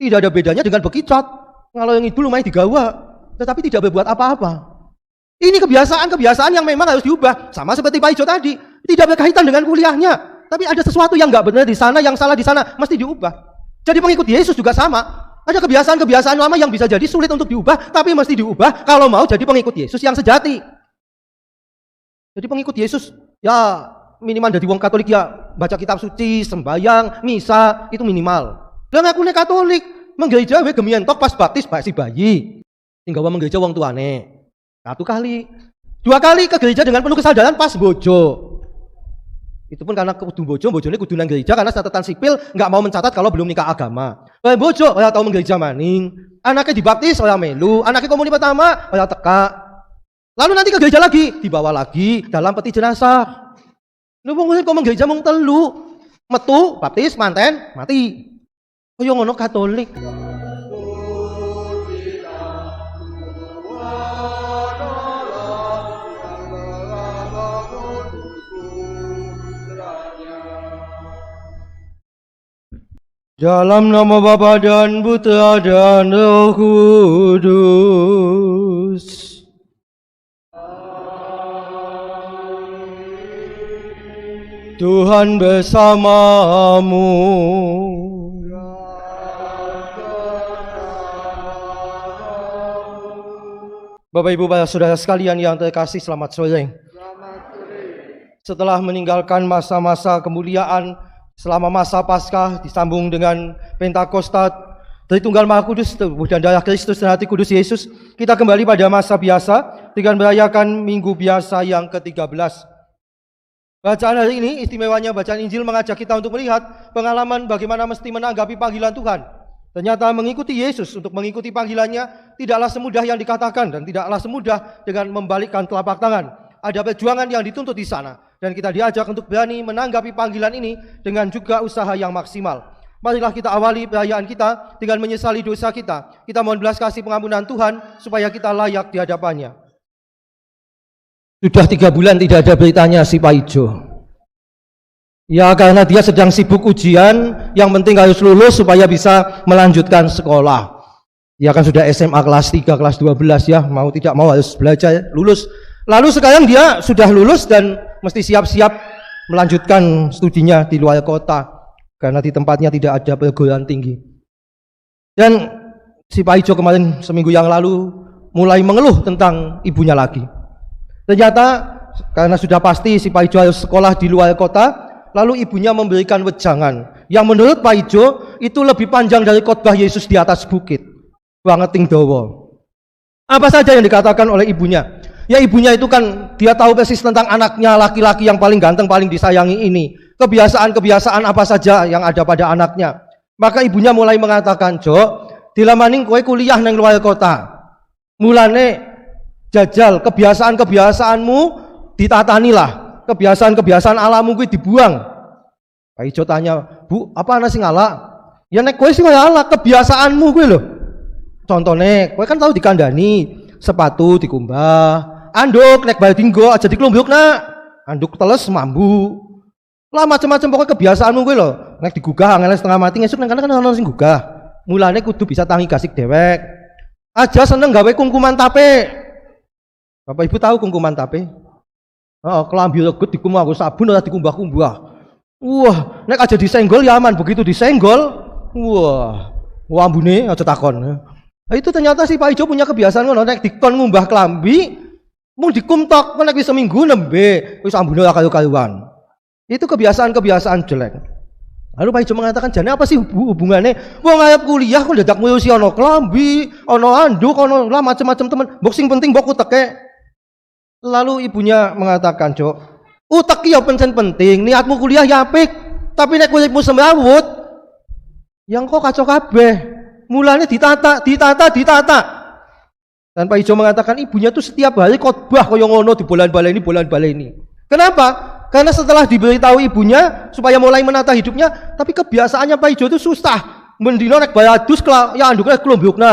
Tidak ada bedanya dengan bekicot. Kalau yang itu lumayan digawa, tetapi tidak berbuat apa-apa. Ini kebiasaan-kebiasaan yang memang harus diubah. Sama seperti Pak Ijo tadi, tidak berkaitan dengan kuliahnya. Tapi ada sesuatu yang nggak benar di sana, yang salah di sana, mesti diubah. Jadi pengikut Yesus juga sama. Ada kebiasaan-kebiasaan lama yang bisa jadi sulit untuk diubah, tapi mesti diubah kalau mau jadi pengikut Yesus yang sejati. Jadi pengikut Yesus, ya minimal dari wong Katolik ya baca kitab suci, sembahyang, misa, itu minimal. Lah ngaku nek Katolik, menggereja we gemientok pas baptis si bayi. Tinggal menggereja wong tuane. 1 kali. 2 kali ke gereja dengan penuh kesadaran pas bojo. Itu pun karena kudu bojone kudu nang gereja karena catatan sipil enggak mau mencatat kalau belum nikah agama. Bojo ora tau menggereja maning. Anaknya dibaptis ora melu, anaknya komuni pertama ora teka. Lalu nanti ke gereja lagi, dibawa lagi dalam peti jenazah. Lu wong kok menggereja mung 3. Metu, baptis, manten, mati. Kaya ngono Katolik. Dalam nama Bapa dan Putra dan Roh Kudus. Tuhan bersamamu. Bapak Ibu para saudara sekalian yang terkasih, selamat sore. Setelah meninggalkan masa-masa kemuliaan selama masa Paskah disambung dengan Pentakosta dari Tunggal Maha Kudus, tubuh dan darah Kristus dan hati kudus Yesus, kita kembali pada masa biasa dengan merayakan Minggu Biasa yang ke-13. Bacaan hari ini istimewanya bacaan Injil mengajak kita untuk melihat pengalaman bagaimana mesti menanggapi panggilan Tuhan. Ternyata mengikuti Yesus untuk mengikuti panggilannya tidaklah semudah yang dikatakan dan tidaklah semudah dengan membalikkan telapak tangan. Ada perjuangan yang dituntut di sana. Dan kita diajak untuk berani menanggapi panggilan ini dengan juga usaha yang maksimal. Marilah kita awali perayaan kita dengan menyesali dosa kita. Kita mohon belas kasih pengampunan Tuhan supaya kita layak di hadapannya. Sudah 3 bulan tidak ada beritanya si Pak Ijo. Ya karena dia sedang sibuk ujian, yang penting harus lulus supaya bisa melanjutkan sekolah. Dia kan sudah SMA kelas 3, kelas 12 ya, mau tidak mau harus belajar, lulus. Lalu sekarang dia sudah lulus dan mesti siap-siap melanjutkan studinya di luar kota karena di tempatnya tidak ada perguruan tinggi. Dan si Pak Ijo kemarin seminggu yang lalu mulai mengeluh tentang ibunya lagi. Ternyata karena sudah pasti si Pak Ijo harus sekolah di luar kota, lalu ibunya memberikan wejangan yang menurut Pak Ijo itu lebih panjang dari khotbah Yesus di atas bukit. Bangeting dawa. Apa saja yang dikatakan oleh ibunya? Ya ibunya itu kan dia tahu persis tentang anaknya laki-laki yang paling ganteng, paling disayangi ini. Kebiasaan-kebiasaan apa saja yang ada pada anaknya. Maka ibunya mulai mengatakan, Jo, dilamaning kowe kuliah nang luar kota. Mulane jajal kebiasaan-kebiasaanmu ditatanilah. Kebiasaan-kebiasaan alamu kuwi dibuang. Pak Ijo tanya, Bu, apa ana sing ala? Ya nek kowe sing ala kebiasaanmu kuwi lho. Contohnya, kowe kan tahu dikandani, sepatu dikumbah. Anduk nek bal dinggo aja diklumbukna. Anduk teles mambu. Lah macam-macam pokoknya kebiasaanmu kuwi lho. Nek digugah angel setengah mati esuk nang kan ono sing gugah. Mulane kudu bisa tangi gasik dewek. Aja seneng gawe kungkuman tape. Bapak Ibu tahu kungkuman tape? Oh, kelambi reget dikumbah nggo sabun ora dikumbah-kumbah. Wah, nek aja disenggol ya aman, begitu disenggol, wah, ambune aja takon. Nah, itu ternyata si Pak Ijo punya kebiasaan ngono, nek dikon ngumbah klambi mung dikumtok, nek wis seminggu nembe wis ambune ora karu-karuan. Itu kebiasaan-kebiasaan jelek. Lalu Pak Ijo mengatakan, jane apa sih hubungannya? Wong arep kuliah kok dadak ngurusi ana klambi, ana anduk, ana lah macam-macam temen. Mbok sing penting mbok uteke. Lalu ibunya mengatakan, "Cok, utek ya pancen penting, niatmu kuliah ya apik, tapi nek uripmu semrawut, yang kok kacau kabeh. Mulanya ditata. Dan Pak Ijo mengatakan ibunya tuh setiap hari khotbah kaya ngono dibolan-baleni. Kenapa? Karena setelah diberitahu ibunya supaya mulai menata hidupnya, tapi kebiasaannya Pak Ijo itu susah. Mendino nek bayadus ya anduknya klumbukna.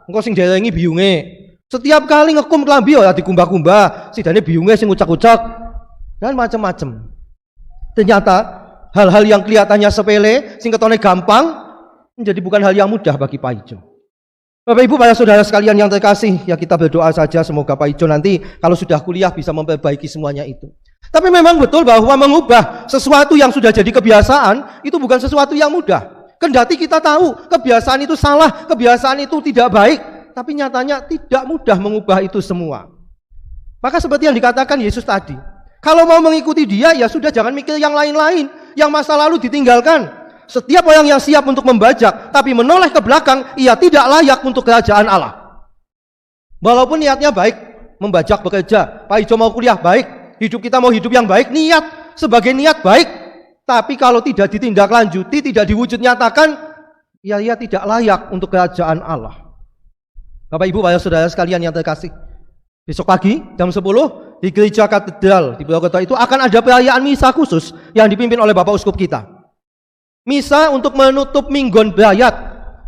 Engko sing jerengi biyunge. Setiap kali ngekum klambi ya dikumbah-kumbah, sidane biyunge sing ucak-ucak dan macam-macam. Ternyata hal-hal yang kelihatannya sepele, sing ketone gampang, menjadi bukan hal yang mudah bagi Pak Ijo. Bapak Ibu, para saudara sekalian yang terkasih, ya kita berdoa saja semoga Pak Ijo nanti kalau sudah kuliah bisa memperbaiki semuanya itu. Tapi memang betul bahwa mengubah sesuatu yang sudah jadi kebiasaan itu bukan sesuatu yang mudah. Kendati kita tahu kebiasaan itu salah, kebiasaan itu tidak baik, tapi nyatanya tidak mudah mengubah itu semua. Maka seperti yang dikatakan Yesus tadi, kalau mau mengikuti Dia ya sudah, jangan mikir yang lain-lain, yang masa lalu ditinggalkan. Setiap orang yang siap untuk membajak tapi menoleh ke belakang, ia tidak layak untuk kerajaan Allah. Walaupun niatnya baik, membajak bekerja, Pak Ijo mau kuliah baik, hidup kita mau hidup yang baik, niat sebagai niat baik, tapi kalau tidak ditindaklanjuti, tidak diwujud nyatakan, ya ia tidak layak untuk kerajaan Allah. Bapak Ibu, para saudara sekalian yang terkasih, besok pagi jam 10 di gereja katedral di Purwokerto itu akan ada perayaan misa khusus yang dipimpin oleh Bapak Uskup kita. Misa untuk menutup Minggon Brayat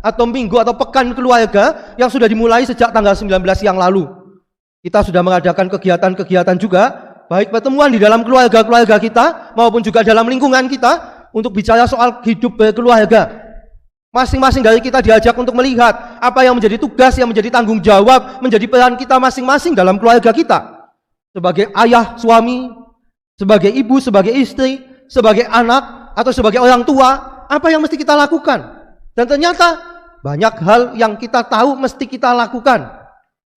atau minggu atau pekan keluarga yang sudah dimulai sejak tanggal 19 yang lalu. Kita sudah mengadakan kegiatan-kegiatan juga, baik pertemuan di dalam keluarga-keluarga kita maupun juga dalam lingkungan kita untuk bicara soal hidup berkeluarga. Masing-masing dari kita diajak untuk melihat apa yang menjadi tugas, yang menjadi tanggung jawab, menjadi peran kita masing-masing dalam keluarga kita. Sebagai ayah, suami, sebagai ibu, sebagai istri, sebagai anak, atau sebagai orang tua, apa yang mesti kita lakukan? Dan ternyata banyak hal yang kita tahu mesti kita lakukan.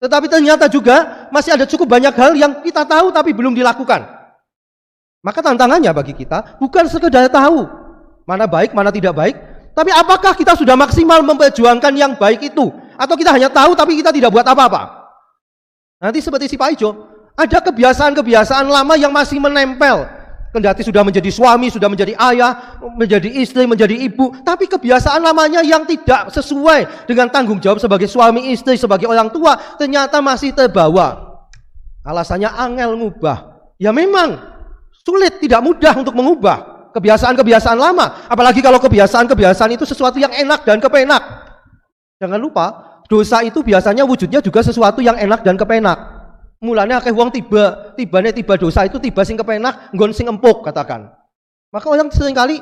Tetapi ternyata juga masih ada cukup banyak hal yang kita tahu tapi belum dilakukan. Maka tantangannya bagi kita bukan sekedar tahu mana baik, mana tidak baik, tapi apakah kita sudah maksimal memperjuangkan yang baik itu? Atau kita hanya tahu tapi kita tidak buat apa-apa? Nanti seperti si Pak Ijo, ada kebiasaan-kebiasaan lama yang masih menempel. Kendati sudah menjadi suami, sudah menjadi ayah, menjadi istri, menjadi ibu, tapi kebiasaan lamanya yang tidak sesuai dengan tanggung jawab sebagai suami, istri, sebagai orang tua, ternyata masih terbawa. Alasannya angel ngubah. Ya memang sulit, tidak mudah untuk mengubah kebiasaan-kebiasaan lama. Apalagi kalau kebiasaan-kebiasaan itu sesuatu yang enak dan kepenak. Jangan lupa, dosa itu biasanya wujudnya juga sesuatu yang enak dan kepenak. Mulanya akeh wong tiba dosa itu tiba sing kepenak, nggon sing empuk katakan. Maka orang seringkali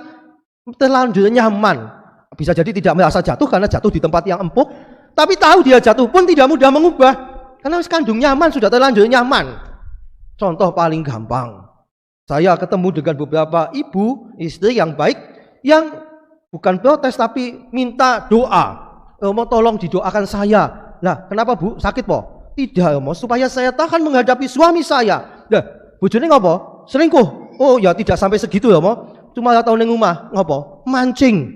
terlanjur nyaman. Bisa jadi tidak merasa jatuh karena jatuh di tempat yang empuk, tapi tahu dia jatuh pun tidak mudah mengubah. Karena kandung nyaman, sudah terlanjur nyaman. Contoh paling gampang. Saya ketemu dengan beberapa ibu, istri yang baik yang bukan protes tapi minta doa. Mau tolong didoakan saya. Nah, kenapa Bu? Sakit po? Tidak, supaya saya tahan menghadapi suami saya. Nah, bojone ngopo? Selingkuh. Oh ya tidak sampai segitu ya, cuma tau ning omah ngopo? Mancing.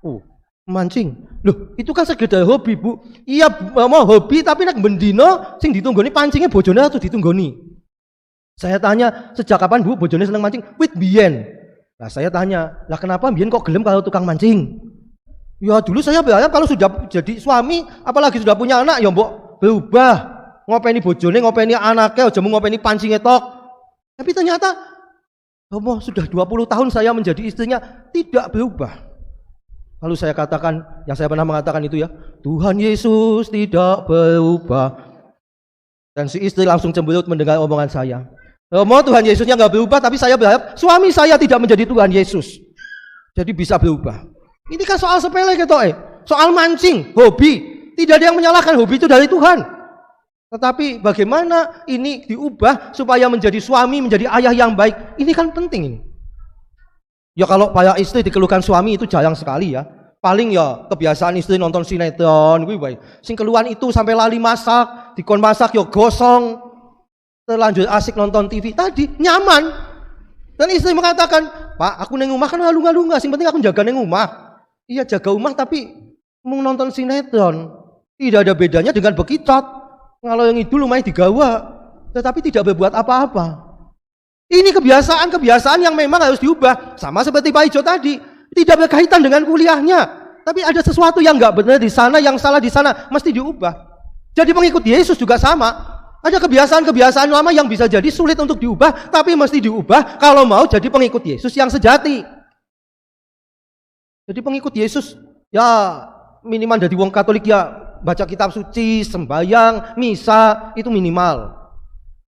Oh, mancing. Loh, itu kan sekedar hobi, Bu. Iya, mau hobi tapi nek bendino sing ditunggoni pancingnya bojone atau ditunggoni. Saya tanya, sejak kapan Bu bojone seneng mancing? Wit biyen. Nah, saya tanya, lah kenapa biyen kok gelem kalau tukang mancing? Ya dulu saya berharap kalau sudah jadi suami, apalagi sudah punya anak, ya mbok berubah, ngopeni bojone, ngopeni anaknya, aja mau ngopeni pancingnya tok. Tapi ternyata sudah 20 tahun saya menjadi istrinya tidak berubah. Lalu saya katakan, yang saya pernah mengatakan itu ya, Tuhan Yesus tidak berubah. Dan si istri langsung cemberut mendengar omongan saya. Tuhan Yesusnya nggak berubah, tapi saya berharap suami saya tidak menjadi Tuhan Yesus, jadi bisa berubah. Ini kan soal sepele gitu, soal mancing, hobi. Tidak ada yang menyalahkan, hobi itu dari Tuhan. Tetapi bagaimana ini diubah supaya menjadi suami, menjadi ayah yang baik? Ini kan penting ini. Ya kalau para istri dikeluhkan suami itu jarang sekali ya. Paling ya kebiasaan istri nonton sinetron, sing keluhan itu sampai lali masak, dikon masak ya gosong, terlanjur asik nonton TV. Tadi nyaman. Dan istri mengatakan, Pak, aku neng rumah kan ngalung-ngalung, sing penting aku jaga neng rumah. Iya jaga rumah tapi mau nonton sinetron. Tidak ada bedanya dengan bekicot. Kalau yang itu lumayan digawa, tetapi tidak berbuat apa-apa. Ini kebiasaan-kebiasaan yang memang harus diubah. Sama seperti Pak Ijo tadi, tidak berkaitan dengan kuliahnya. Tapi ada sesuatu yang nggak benar di sana, yang salah di sana, mesti diubah. Jadi pengikut Yesus juga sama. Ada kebiasaan-kebiasaan lama yang bisa jadi sulit untuk diubah, tapi mesti diubah kalau mau jadi pengikut Yesus yang sejati. Jadi pengikut Yesus, ya minimal dari wong Katolik ya baca kitab suci, sembahyang, misa, itu minimal.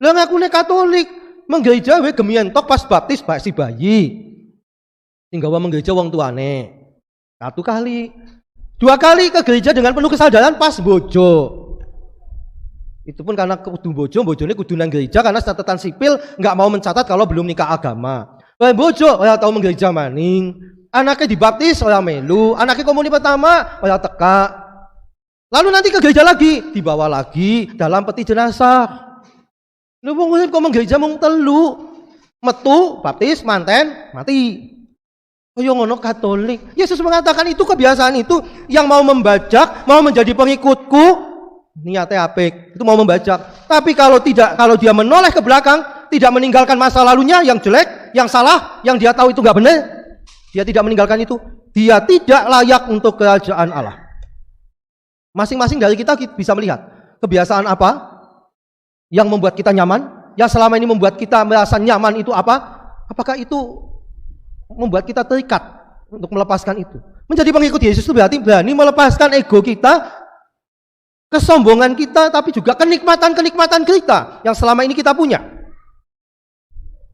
Lah ngakune Katolik, menggereja we gemian tok pas baptis si bayi. Tinggal menggereja wong tuane. 1 kali. 2 kali ke gereja dengan penuh kesadaran pas bojo. Itu pun karena kudu bojone kudu nang gereja karena catatan sipil nggak mau mencatat kalau belum nikah agama. Bojo ora tau menggereja maning. Anaknya dibaptis ora melu, anaknya komuni pertama ora teka. Lalu nanti ke gereja lagi, dibawa lagi dalam peti jenazah. Lu wong urip kok menggereja mung 3. Metu, baptis, manten, mati. Kaya ngono Katolik. Yesus mengatakan itu kebiasaan itu yang mau membajak, mau menjadi pengikutku, niatnya apik, itu mau membajak. Tapi kalau tidak, kalau dia menoleh ke belakang, tidak meninggalkan masa lalunya yang jelek, yang salah, yang dia tahu itu enggak benar, dia tidak meninggalkan itu, dia tidak layak untuk kerajaan Allah. Masing-masing dari kita bisa melihat kebiasaan apa yang membuat kita nyaman, yang selama ini membuat kita merasa nyaman itu apa? Apakah itu membuat kita terikat untuk melepaskan itu? Menjadi pengikut Yesus itu berarti berani melepaskan ego kita, kesombongan kita, tapi juga kenikmatan-kenikmatan kita yang selama ini kita punya.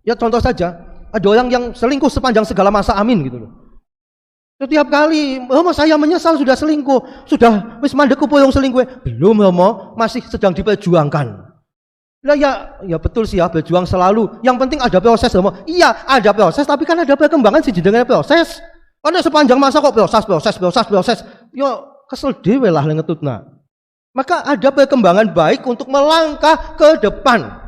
Ya contoh saja, ada orang yang selingkuh sepanjang segala masa, amin gitu loh. Setiap kali, Romo saya menyesal sudah selingkuh, sudah wis mandek kupulung selingkuh, belum Romo, masih sedang diperjuangkan. Lah ya betul sih ya, berjuang selalu. Yang penting ada proses Romo. Iya, ada proses, tapi kan ada perkembangan sih dengan proses. Karena sepanjang masa kok proses. Yo kesel dhewe lah ngetutna. Maka ada perkembangan baik untuk melangkah ke depan.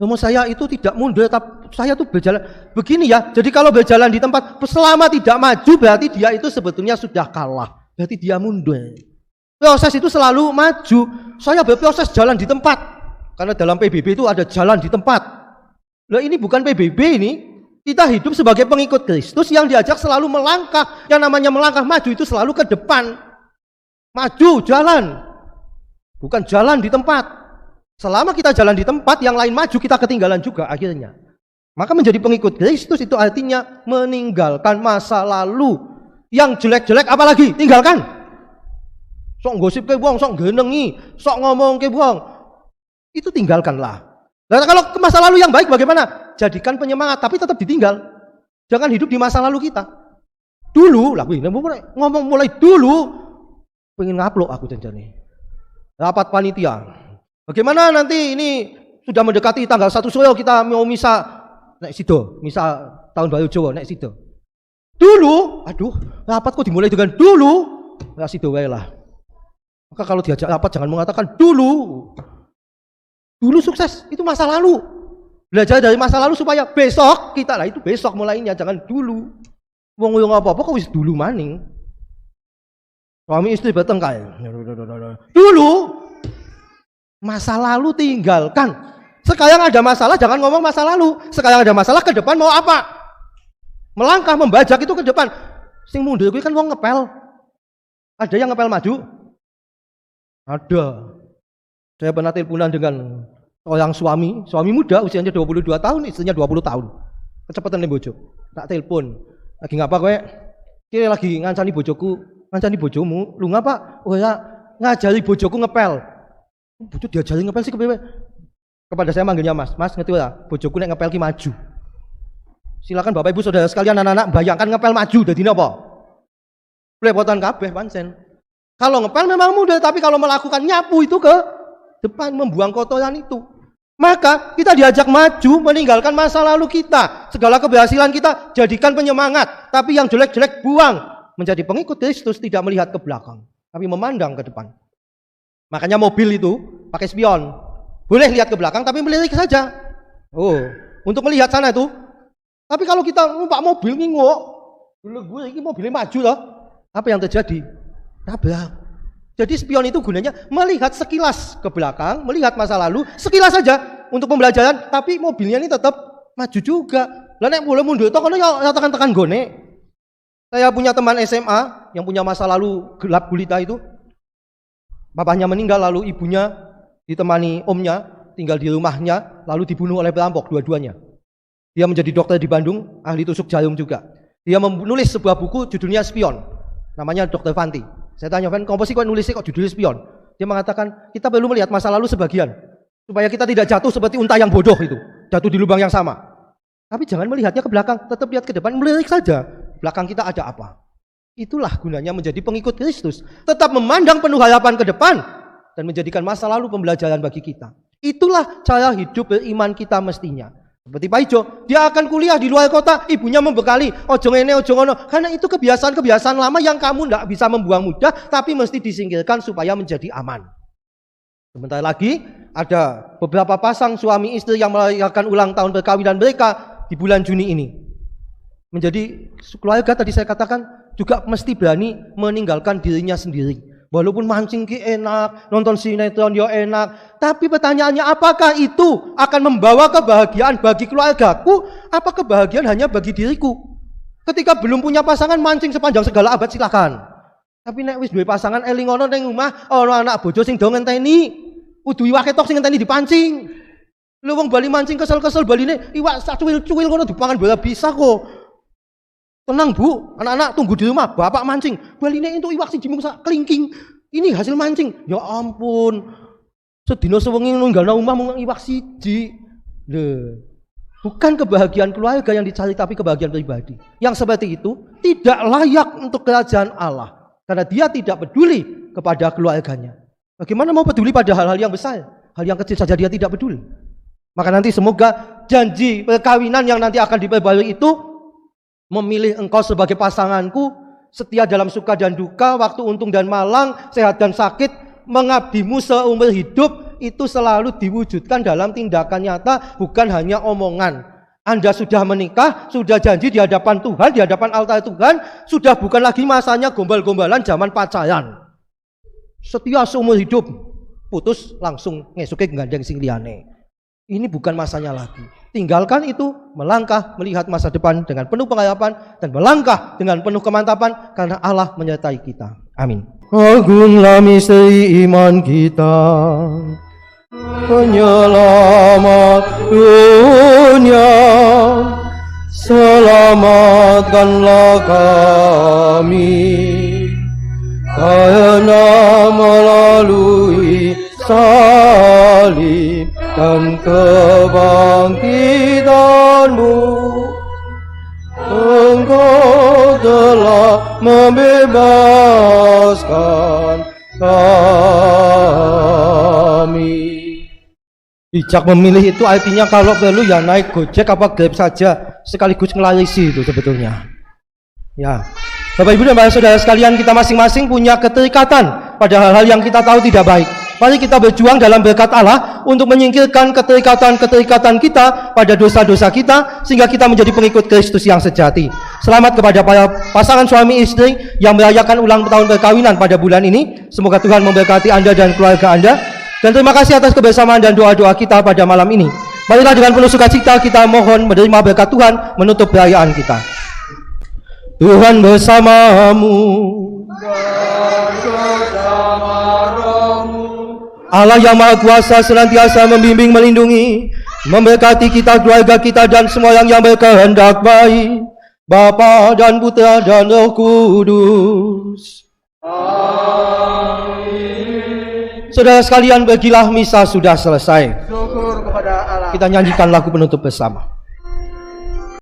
Romo saya itu tidak mundur, tapi saya tuh berjalan begini ya. Jadi kalau berjalan di tempat selama tidak maju berarti dia itu sebetulnya sudah kalah. Berarti dia mundur. Proses itu selalu maju. Saya berproses jalan di tempat. Karena dalam PBB itu ada jalan di tempat. Loh ini bukan PBB ini. Kita hidup sebagai pengikut Kristus yang diajak selalu melangkah. Yang namanya melangkah maju itu selalu ke depan. Maju, jalan. Bukan jalan di tempat. Selama kita jalan di tempat, yang lain maju, kita ketinggalan juga akhirnya. Maka menjadi pengikut Kristus itu artinya meninggalkan masa lalu. Yang jelek-jelek apalagi? Tinggalkan. Sok gosip ke buang, sok genengi, sok ngomong ke buang. Itu tinggalkanlah. Nah, kalau ke masa lalu yang baik bagaimana? Jadikan penyemangat, tapi tetap ditinggal. Jangan hidup di masa lalu kita. Dulu, ngomong mulai dulu, pengen ngupload aku janjane. Rapat panitia. Bagaimana nanti ini sudah mendekati tanggal 1 Suro kita mau misa nek sido, misa tahun baru Jawa nek sido. Dulu, aduh, rapat kok dimulai dengan dulu. Ya sido wae lah. Maka kalau diajak rapat jangan mengatakan dulu. Dulu sukses, itu masa lalu. Belajar dari masa lalu supaya besok kita lah itu besok mulainya, jangan dulu. Wong yo apa-apa kok wis dulu maning. Suami istri bertengkar. Dulu masa lalu tinggalkan. Sekarang ada masalah jangan ngomong masa lalu. Sekarang ada masalah ke depan mau apa? Melangkah membajak itu ke depan. Sing mundur kuwi kan wong ngepel. Ada yang ngepel maju? Ada. Saya pernah teleponan dengan seorang suami muda usianya 22 tahun, istrinya 20 tahun. Kecepatan nih bojo. Tak telepon. Lagi ngapa kowe? Kira lagi ngancani bojoku, ngancani bojomu. Lu ngapa? Oh ya, ngajari bojoku ngepel. Bojo diajari ngepel sih kepewe. Kepada saya manggilnya Mas. Mas ngerti ora? Bojoku nek ngepel ki maju. Silakan Bapak Ibu Saudara sekalian anak-anak bayangkan ngepel maju dadi napa? Blepotan kabeh pancen. Kalau ngepel memang mudah, tapi kalau melakukan nyapu itu ke depan, membuang kotoran itu. Maka kita diajak maju, meninggalkan masa lalu kita. Segala keberhasilan kita jadikan penyemangat, tapi yang jelek-jelek buang. Menjadi pengikut Kristus tidak melihat ke belakang, tapi memandang ke depan. Makanya mobil itu pakai spion. Boleh lihat ke belakang tapi melirik saja. Oh, untuk melihat sana itu. Tapi kalau kita numpak mobil ngingok, dulu gue ini mobilnya maju loh. Apa yang terjadi? Tabrak. Jadi spion itu gunanya melihat sekilas ke belakang, melihat masa lalu, sekilas saja untuk pembelajaran, tapi mobilnya ini tetap maju juga. Lah nek boleh mundur toh kono ya tekan-tekan gone. Saya punya teman SMA yang punya masa lalu gelap gulita itu. Bapaknya meninggal lalu ibunya ditemani omnya tinggal di rumahnya lalu dibunuh oleh perampok dua-duanya. Dia menjadi dokter di Bandung, ahli tusuk jarum juga. Dia menulis sebuah buku judulnya Spion. Namanya Dr. Fanti. Saya tanya, Van, kok nulisnya kok judulnya Spion? Dia mengatakan, kita perlu melihat masa lalu sebagian supaya kita tidak jatuh seperti unta yang bodoh itu, jatuh di lubang yang sama. Tapi jangan melihatnya ke belakang, tetap lihat ke depan, melirik saja. Belakang kita ada apa? Itulah gunanya menjadi pengikut Kristus. Tetap memandang penuh harapan ke depan dan menjadikan masa lalu pembelajaran bagi kita. Itulah cara hidup beriman kita mestinya. Seperti Pak Ijo, dia akan kuliah di luar kota, ibunya membekali, ojo ngene, ojo ngono. Karena itu kebiasaan-kebiasaan lama yang kamu tidak bisa membuang mudah, tapi mesti disingkirkan supaya menjadi aman. Sebentar lagi ada beberapa pasang suami istri yang merayakan ulang tahun perkawinan mereka di bulan Juni ini. Menjadi keluarga tadi saya katakan juga mesti berani meninggalkan dirinya sendiri. Walaupun mancing ki enak, nonton sinetron ya enak, tapi pertanyaannya apakah itu akan membawa kebahagiaan bagi keluargaku? Apa kebahagiaan hanya bagi diriku? Ketika belum punya pasangan mancing sepanjang segala abad silakan. Tapi nek wis duwe pasangan eling ono ning omah, ono anak bojo sing do ngenteni, kudu iwak ketok sing ngenteni dipancing. Lho wong bali mancing kesel-kesel baline iwak sak cuwil-cuwil ngono dipangan bola bisa kok. Tenang Bu, anak-anak tunggu di rumah, bapak mancing. Baline itu iwak siji mung sak kelingking. Ini hasil mancing. Ya ampun. Sedina sewengi nunggalna omah mung iwak siji. Lho. Bukan kebahagiaan keluarga yang dicari tapi kebahagiaan pribadi. Yang seperti itu tidak layak untuk kerajaan Allah. Karena dia tidak peduli kepada keluarganya. Bagaimana mau peduli pada hal-hal yang besar? Hal yang kecil saja dia tidak peduli. Maka nanti semoga janji perkawinan yang nanti akan diperbarui itu memilih engkau sebagai pasanganku, setia dalam suka dan duka, waktu untung dan malang, sehat dan sakit, mengabdimu seumur hidup, itu selalu diwujudkan dalam tindakan nyata, bukan hanya omongan. Anda sudah menikah, sudah janji di hadapan Tuhan, di hadapan altar Tuhan, sudah bukan lagi masanya gombal-gombalan zaman pacaran. Setia seumur hidup, putus langsung ngesuke gandeng sing liyane. Ini bukan masanya lagi. Tinggalkan itu, melangkah melihat masa depan dengan penuh pengharapan dan melangkah dengan penuh kemantapan karena Allah menyertai kita. Amin. Agunglah misteri iman kita, penyelamat dunia, selamatkanlah kami karena melalui salib dan kebangkitanmu, Engkau telah membebaskan kami. Bijak memilih itu artinya kalau perlu ya naik Gojek apa Grab saja, sekaligus ngelarisi itu sebetulnya. Ya, Bapak Ibu dan Saudara sekalian, kita masing-masing punya keterikatan pada hal-hal yang kita tahu tidak baik. Mari kita berjuang dalam berkat Allah untuk menyingkirkan keterikatan-keterikatan kita pada dosa-dosa kita sehingga kita menjadi pengikut Kristus yang sejati. Selamat kepada para pasangan suami istri yang merayakan ulang tahun perkawinan pada bulan ini. Semoga Tuhan memberkati Anda dan keluarga Anda. Dan terima kasih atas kebersamaan dan doa-doa kita pada malam ini. Marilah dengan penuh sukacita kita mohon menerima berkat Tuhan menutup perayaan kita. Tuhan bersamamu. Allah yang Maha Kuasa senantiasa membimbing, melindungi, memberkati kita, keluarga kita dan semua yang berkehendak baik. Bapa dan Putra dan Roh Kudus. Amin. Saudara sekalian, pergilah, misa sudah selesai. Syukur kepada Allah. Kita nyanyikan lagu penutup bersama.